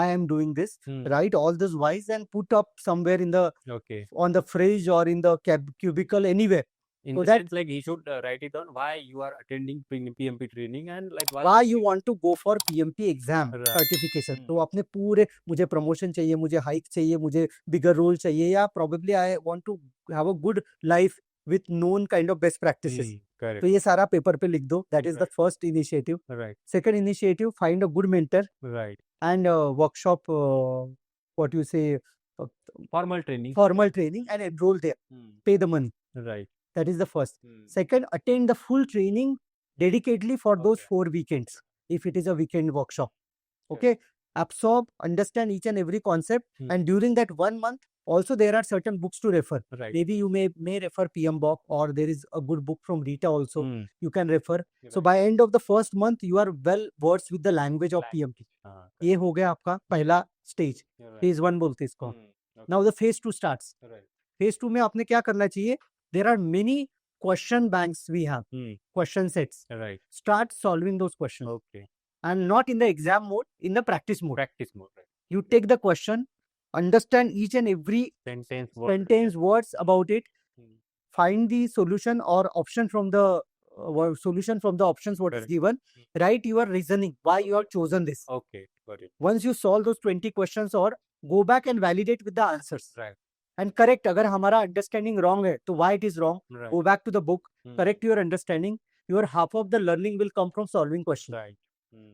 I'm doing this. Write all those whys and put up somewhere in the Okay. on the fridge or in the cubicle, anywhere. In So the that sense, like he should write it down why you are attending PMP training, and like why you want to go for PMP exam Right. certification. तो अपने पूरे, मुझे promotion चाहिए, मुझे hike चाहिए, मुझे bigger role चाहिए, या probably I want to have a good life with known kind of best practices. Correct. तो ये सारा पेपर पे लिख दो. That is the Right. first initiative. Right. Second initiative, find a good mentor Right. and workshop, what you say, Formal training. formal training, and enroll there. Pay the money. Right. That is the first. Second, attend the full training dedicatedly for those Okay. 4 weekends, if it is a weekend workshop. Okay. Absorb, understand each and every concept, and during that 1 month, also there are certain books to refer. Right. Maybe you may refer PMBOK, or there is a good book from Rita also. You can refer. So Right. by end of the first month, you are well versed with the language of PMP. ये हो गया आपका पहला stage. Right. Phase 1 बोलते हैं इसको. Okay. Now the phase 2 starts. Right. Phase 2 में आपने क्या करना चाहिए? There are many question banks we have, question sets. Right. Start solving those questions, Okay. and not in the exam mode, in the practice mode. Practice mode. Right. You take the question, understand each and every Sentence. Word. sentence, words about it, find the solution or option from the solution from the options what is Correct. given. Write your reasoning why you have chosen this. Okay, got it. Once you solve those 20 questions or go back and validate with the answers. Right. And correct. अगर हमारा understanding wrong है, तो why it is wrong? Right. Go back to the book, Hmm. correct your understanding. Your half of the learning will come from solving questions. Right.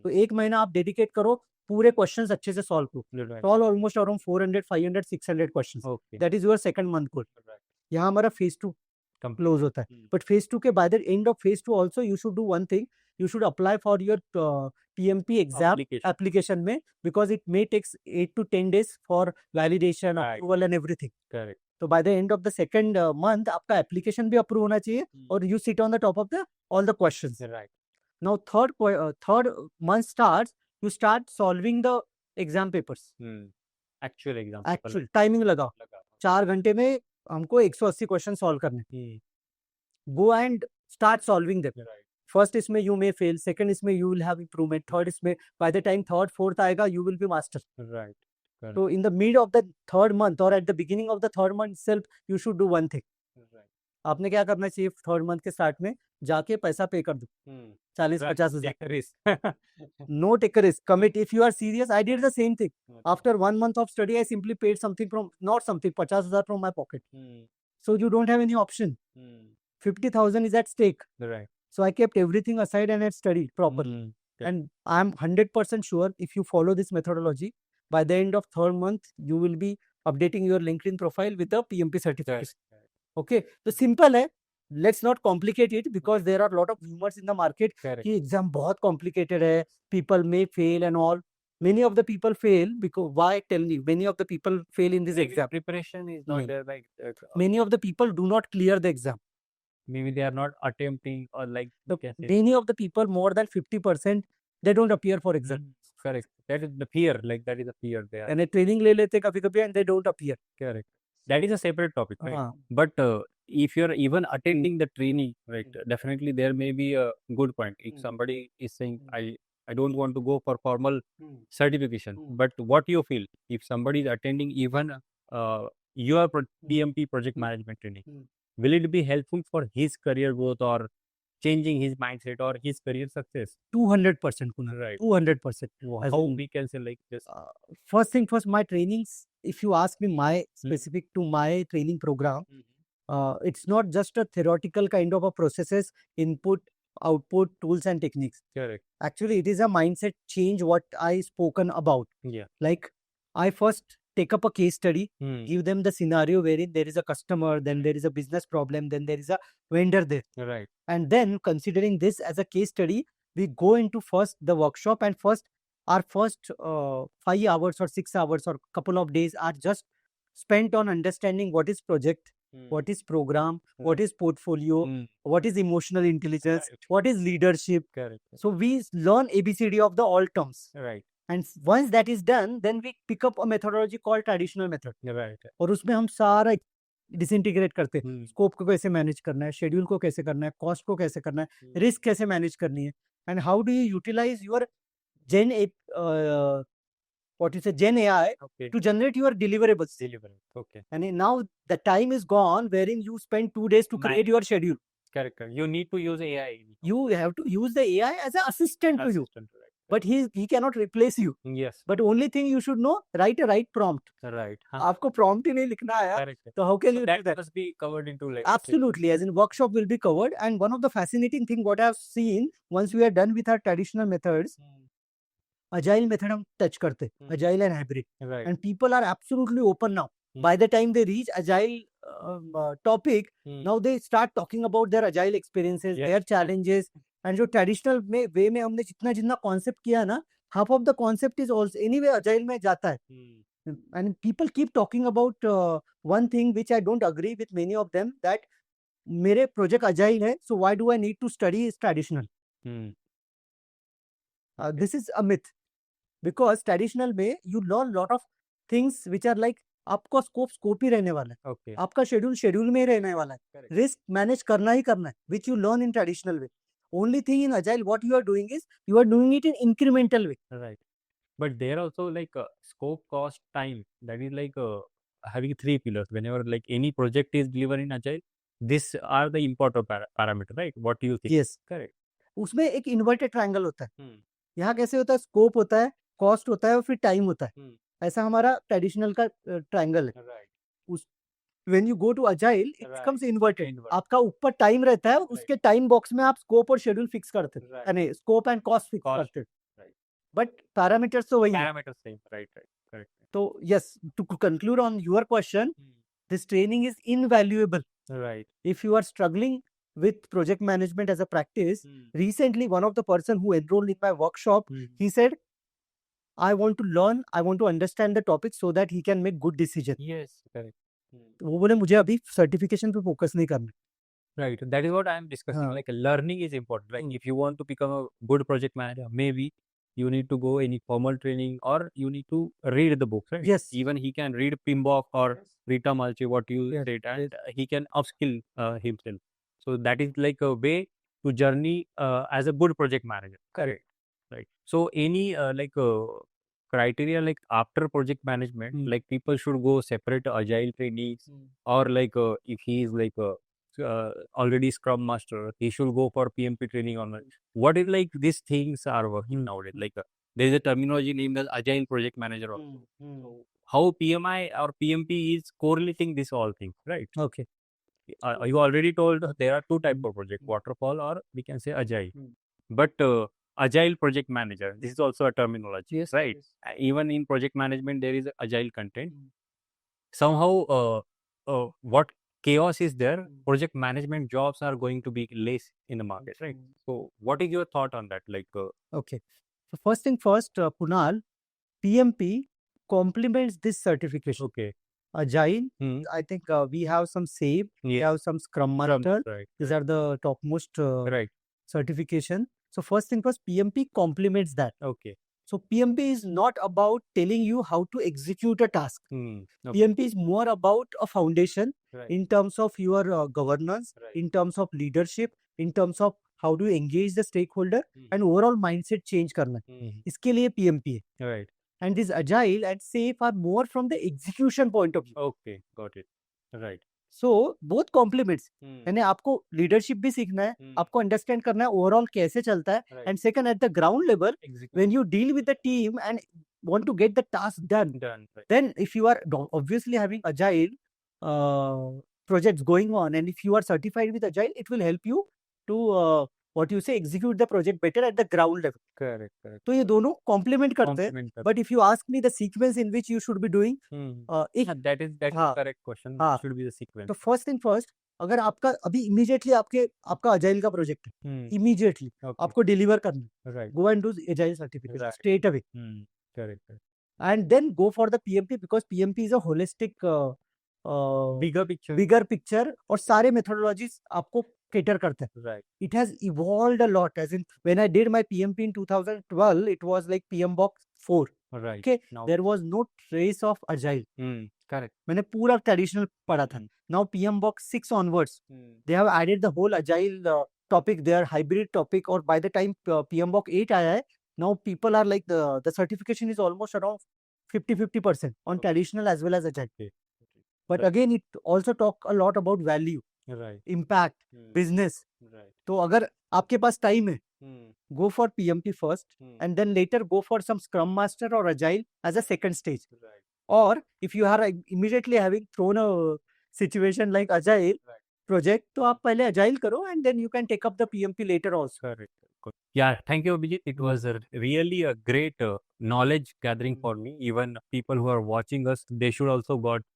तो एक महीना आप dedicate करो, पूरे क्वेश्चंस अच्छे से सॉल्व करो. Right. Solve almost around 400, 500, 600 questions. Okay. That is your second month goal. Right. यहाँ हमारा फेज 2 क्लोज होता है. Hmm. बट फेज 2 के by the end of phase 2 also you should do one thing. You should apply for your PMP exam application में, because it may takes 8 to 10 days for validation, Right. approval and everything. Correct. So by the end of the second month आपका application भी approve होना चाहिए और you sit on the top of the all the questions. Right. Now third month starts, you start solving the exam papers. Actual exam. Actual timing लगाओ. 4 घंटे में हमको 180 question solve करने. Go and start solving them. Right. First इसमें you may fail, second इसमें you will have improvement, third इसमें by the time third fourth आएगा you will be master. Right. Correct. So in the mid of the third month or at the beginning of the third month itself, you should do one thing. Right. आपने क्या करना चाहिए third month के start में जाके पैसा पे कर दो. 40-50 हजार. Take a risk. No take a risk. Commit. If you are serious, I did the same thing. After 1 month of study, I simply paid something from, not something, 50,000 from my pocket. So you don't have any option. 50,000 is at stake. Right. So I kept everything aside and I studied properly. Okay. And I'm 100% sure if you follow this methodology, by the end of third month, you will be updating your LinkedIn profile with a PMP certification. Right. Okay. So simple है. Let's not complicate it, because there are a lot of rumors in the market Correct. कि exam बहुत complicated है. People may fail and all. Many of the people fail because, why tell you? Many of the people fail in this exam. Preparation is not there, like Many of the people do not clear the exam. maybe they are not attempting, or like Many of the people, more than 50%, they don't appear for exam. Correct. That is the fear, like that is the fear there. And a training ले लेते कभी-कभी and they don't appear. Correct. That is a separate topic, right? हाँ. But if you're even attending the training, right, definitely there may be a good point. If somebody is saying, I don't want to go for formal certification, but what you feel if somebody is attending even your PMP project management training, will it be helpful for his career growth or changing his mindset or his career success? 200%, Kunal. Right. 200%. How we can say like this? First thing first, my trainings, if you ask me my specific to my training program, it's not just a theoretical kind of a processes, input, output, tools and techniques. Correct. Actually, it is a mindset change what I spoken about. Yeah. Like I first take up a case study, give them the scenario wherein there is a customer, then there is a business problem, then there is a vendor there. Right. And then considering this as a case study, we go into first the workshop, and our first 5 hours or 6 hours or couple of days are just spent on understanding what is project, what is program, what is portfolio, what is emotional intelligence, what is leadership. Correct. So we learn ABCD of the all terms. Right. And once that is done, then we pick up a methodology called traditional method. Right. और उसमें हम सारा disintegrate करते हैं. Scope को कैसे manage करना है, शेड्यूल को कैसे करना है, कॉस्ट को कैसे करना है, रिस्क कैसे मैनेज करनी है, and how do you utilise your Gen AI to generate your deliverables. Okay. And now the time is gone wherein you spend 2 days to create your schedule. Correct. You need to use AI. You have to use the AI as an assistant to you. Right. But he cannot replace you. Yes. But only thing you should know, write a right prompt. Right. आपको prompt ही नहीं लिखना आया, Correct. तो how can you do That that? must be covered into like Absolutely, as in workshop will be covered. And one of the fascinating thing what I have seen, once we are done with our traditional methods, agile method हम touch करते, agile and hybrid. Right. And people are absolutely open now. By the time they reach agile topic, now they start talking about their agile experiences, their challenges. And जो traditional way में हमने जितना concept किया ना, half of the concept is also anyway agile में जाता है. And people keep talking about one thing which I don't agree with many of them, that मेरे project agile है, so why do I need to study is traditional? This is a myth, because traditional में you learn lot of things which are like आपका scope ही रहने वाला है. Okay. आपका schedule में ही रहने वाला है. Risk manage करना ही करना है, which you learn in traditional way. Only thing in agile what you are doing is you are doing it in incremental way. Right. But there also like scope, cost, time. That is like having 3 pillars. Whenever like any project is delivered in agile, These are the important parameter, right? What do you think? Yes. Correct. उसमें एक inverted triangle होता है। Hmm. यहाँ कैसे होता है, scope होता है, कॉस्ट होता है और फिर टाइम होता है। Hmm. ऐसा हमारा ट्रेडिशनल का ट्रायंगल है। Right. उस when you go to agile it Right. Becomes inverted. Inverted. आपका ऊपर टाइम रहता है, Right. उसके टाइम बॉक्स में आप स्कोप और शेड्यूल फिक्स करते हैं, Right. यानी scope and cost fix Cost. करते हैं। Right. बट पैरामीटर्स तो वही है। Parameters same. Right. Right. Correct. तो yes, to conclude on your question, Hmm. this training is invaluable. Right. If you are struggling with project management as a practice, Hmm. recently one of the person who enrolled in my workshop, Hmm. he said, I want to learn, I want to understand the topic so that he can make good decision. Yes. Correct. Hmm. तो वो बोले मुझे अभी certification पे focus नहीं करना। Right. That is what I am discussing. हाँ। Like learning is important. Like Hmm. if you want to become a good project manager, maybe you need to go any formal training or you need to read the books, right? Yes. Even he can read PMBOK or Rita Malchi, what you Yes, said, and he can upskill himself. So that is like a way to journey as a good project manager. Correct. Right. So any criteria like after project management, Hmm. like people should go separate agile trainings, or like if he is like already Scrum Master, he should go for PMP training on it. What is like these things are working nowadays? Like there is a terminology named as Agile Project Manager. Also. So how PMI or PMP is correlating these all things, right? Okay. You already told there are two types of project, waterfall or we can say Agile. But Agile Project Manager, this is also a terminology, Yes. right? Even in project management, there is Agile content. Somehow, what chaos is there, project management jobs are going to be less in the market, right? So what is your thought on that? Like Okay. So first thing first, Kunal, PMP complements this certification. okay. Agile, Hmm. I think we have some SAFe, we Yeah. have some Scrum Scrum, Master. right, These are the topmost right. certification. So first thing first, PMP complements that. Okay. So PMP is not about telling you how to execute a task. Hmm. Okay. PMP is more about a foundation Right. in terms of your governance, Right. in terms of leadership, in terms of how do you engage the stakeholder Hmm. and overall mindset change करना है। Hmm. इसके लिए PMP है। Right. And this agile and safe are more from the execution point of view. Okay. Got it. Right. So both complements. Hmm. यानी आपको leadership भी सीखना है, Hmm. आपको अंडरस्टैंड करना है ओवरऑल कैसे चलता है, Right. And second at the ground level Execute. when you deal with the team and want to get the task done, Done. Right. then if you are obviously having agile projects going on and if you are certified with agile, it will help you to what you say execute the project better at the ground level. Correct. Correct. तो ये दोनों complement करते हैं. Compliment करते But if you ask me the sequence in which you should be doing, हैं. एक Yeah, that is हाँ, correct question. हाँ. Should be the sequence. तो फर्स्ट थिंग फर्स्ट, अगर आपका अभी इमीडिएटली आपका अजाइल का प्रोजेक्ट है, Hmm. Immediately Okay. आपको डिलीवर करना है, Right. Go and do agile certificate Right. Straight away Hmm. Correct. Correct. And then go for the PMP because PMP is a holistic Bigger picture. Bigger picture और सारे methodologies आपको cater करते हैं. Right. It has evolved a lot, as in when I did my PMP in 2012, it was like PMBOK 4. Right. Okay, Now. there was no trace of agile. Correct. मैंने पूरा traditional पढ़ा था. Hmm. Now PMBOK 6 onwards, Hmm. they have added the whole agile topic there, hybrid topic, or by the time PMBOK 8 आया है, now people are like the certification is almost around 50-50% on Okay. traditional as well as agile. Okay. But Right. again, it also talk a lot about value, Right. impact, Hmm. business. Right. तो अगर आपके पास time है, Hmm. go for PMP first, Hmm. and then later go for some Scrum Master or Agile as a second stage. Right. Or if you are immediately having thrown a situation like Agile Right. project, तो आप पहले Agile करो and then you can take up the PMP later also. Correct. Good. Yeah, thank you, Abhijit. It was really a great knowledge gathering for me. Even people who are watching us, they should also got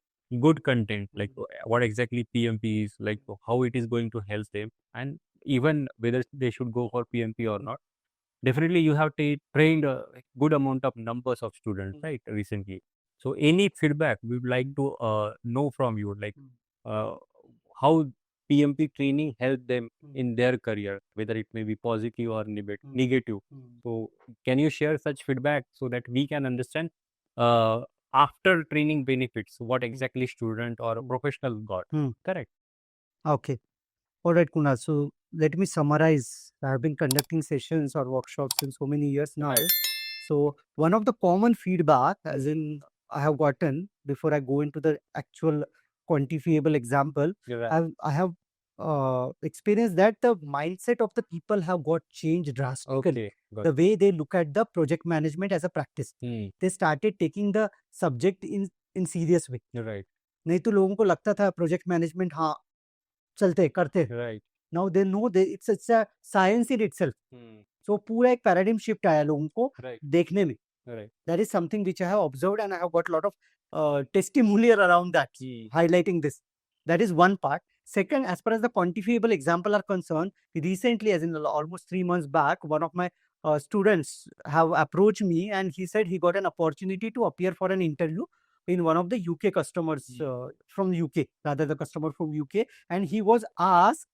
good content, like what exactly PMP is, like how it is going to help them, and even whether they should go for PMP or not. Definitely, you have trained a good amount of numbers of students, right, recently. So, any feedback we would like to know from you, like how PMP training helped them in their career, whether it may be positive or negative. So, can you share such feedback so that we can understand after training benefits, what exactly student or professional got? Correct. Okay. All right, Kunal. So let me summarize. I have been conducting sessions or workshops in so many years now. So one of the common feedback, as in I have gotten before I go into the actual quantifiable example, Right. I have experience that the mindset of the people have got changed drastically. Okay. Got The way they look at the project management as a practice. it. They started taking the subject in serious way. Right. नहीं तो लोगों को लगता था project management हाँ चलते करते. Right. Now they know that it's a science in itself. So पूरा एक पैराडिम शिफ्ट आया लोगों को Right. देखने में. Right. That is something which I have observed and I have got a lot of testimonial around that, highlighting this. That is one part. Second, as far as the quantifiable example are concerned, recently, as in almost 3 months back, one of my students have approached me and he said he got an opportunity to appear for an interview in one of the UK customers from UK, rather the customer from UK, and he was asked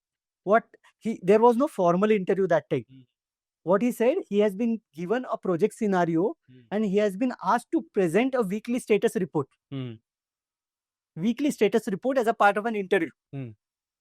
there was no formal interview that time. What he said, he has been given a project scenario and he has been asked to present a weekly status report. Weekly status report as a part of an interview.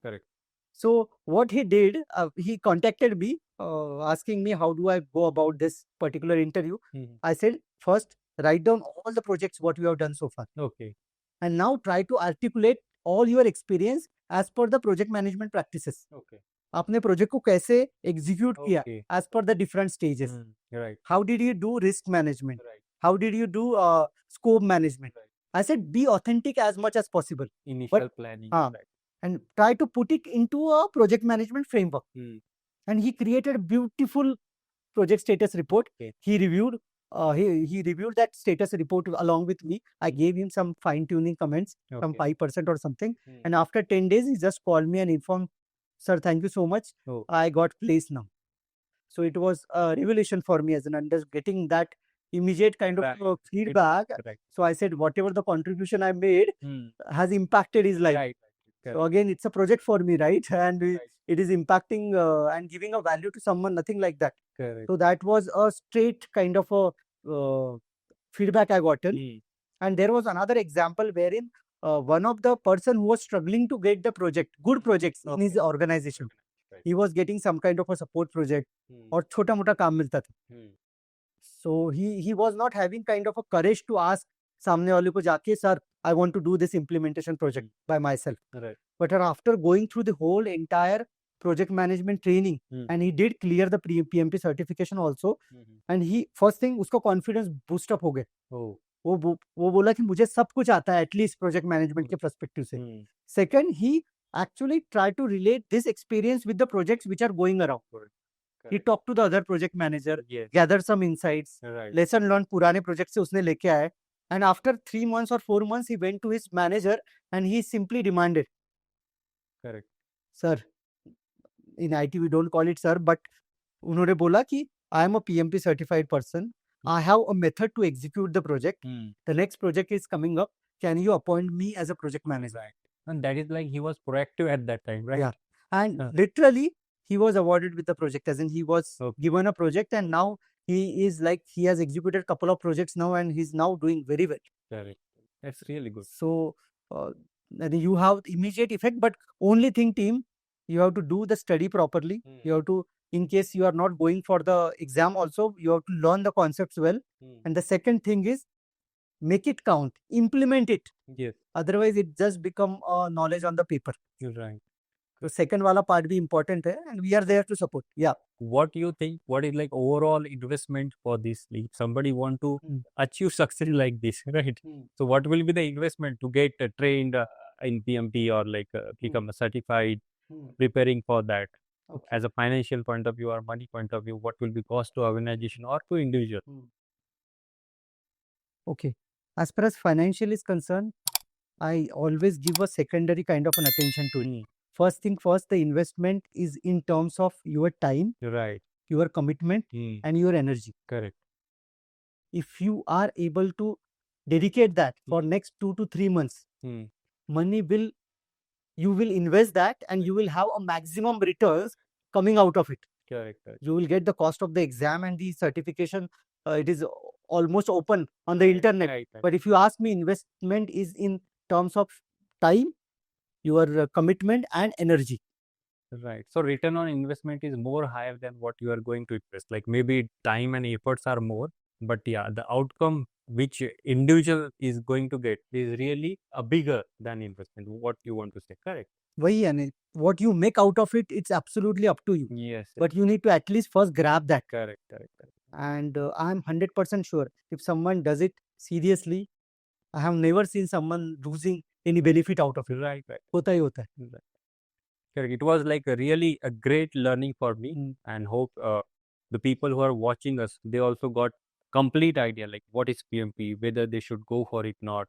Correct. So what he did, he contacted me asking me how do I go about this particular interview. I said, first write down all the projects what you have done so far. Okay. And now try to articulate all your experience as per the project management practices. Okay. आपने project को कैसे execute किया Okay. As per the different stages. Right. How did you do risk management? Right. How did you do scope management? I said be authentic as much as possible Initial planning. हाँ. Right. and try to put it into a project management framework. And he created a beautiful project status report. Okay. He reviewed he reviewed that status report along with me. I gave him some fine tuning comments, some Okay. 5% or something. And after 10 days, he just called me and informed, sir, thank you so much. Oh. I got placed now. So it was a revelation for me as an under getting that immediate kind of Right. feedback. Right. So I said, whatever the contribution I made has impacted his life. Right. So again, it's a project for me, right? And Right. it is impacting and giving a value to someone, nothing like that. Correct. So that was a straight kind of a feedback I gotten. And there was another example wherein one of the person who was struggling to get the project, good projects in his organization. Right. He was getting some kind of a support project और छोटा मोटा काम मिलता था. So he was not having kind of a courage to ask सामने वाले को जाके, sir, I want to do this implementation project by myself. Right. But after going through the whole entire project management training and he did clear the PMP certification also, and he first thing उसका confidence boost up हो गया. Oh. वो बोला कि मुझे सब कुछ आता है एटलीस्ट प्रोजेक्ट मैनेजमेंट के पर्सपेक्टिव से. Second, he actually try to relate this experience with the projects which are going around. He talked to the other project manager, Yes. gathered some insights, Right. lesson learned पुराने project से उसने लेके आए. And after 3 months or 4 months, he went to his manager and he simply demanded, Correct. sir, in IT we don't call it sir, but उन्होंने बोला कि I am a PMP certified person. I have a method to execute the project. The next project is coming up. Can you appoint me as a project manager? Right. And that is like he was proactive at that time, right? Yeah. And literally, he was awarded with the project, as in he was given a project, and now he is like, he has executed a couple of projects now, and he's now doing very well. Correct. That's really good. So, then you have immediate effect, but only thing, team, you have to do the study properly. You have to, in case you are not going for the exam also, you have to learn the concepts well. And the second thing is, make it count, implement it. Yes. Otherwise, it just become knowledge on the paper. You're right. So second wala part bhi important hai, and we are there to support. Yeah. What do you think? What is like overall investment for this? Like somebody want to achieve success like this, right? So what will be the investment to get trained in PMP or like become certified, preparing for that? Okay. As a financial point of view or money point of view, what will be cost to organization or to individual? Okay. As far as financial is concerned, I always give a secondary kind of an attention to it. First thing first, the investment is in terms of your time, Right. your commitment, and your energy. Correct. If you are able to dedicate that for next 2 to 3 months, money will, you will invest that and you will have a maximum returns coming out of it. Correct. You will get the cost of the exam and the certification. It is almost open on the internet. Right. But if you ask me, investment is in terms of time, your commitment and energy. Right. So return on investment is more higher than what you are going to invest. Like maybe time and efforts are more, but yeah, the outcome which individual is going to get is really a bigger than investment. What you want to say, correct? वही है नहीं, what you make out of it, it's absolutely up to you. Yes. But you need to at least first grab that. Correct. And I'm 100% sure if someone does it seriously, I have never seen someone losing any benefit out of it. Right. होता ही होता है. Right. Correct. It was like a really a great learning for me, and hope the people who are watching us, they also got complete idea like what is PMP, whether they should go for it not,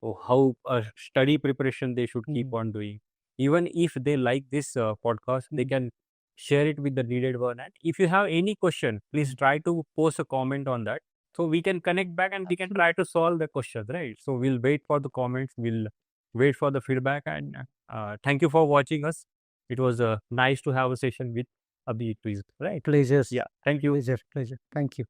or how study preparation they should keep on doing. Even if they like this podcast, they can share it with the needed one. And if you have any question, please try to post a comment on that, so we can connect back and we can try to solve the question, right? So we'll wait for the comments, we'll wait for the feedback, and thank you for watching us. It was nice to have a session with Abhi, please, right? Pleasures. Yeah, thank you. Pleasure. Thank you.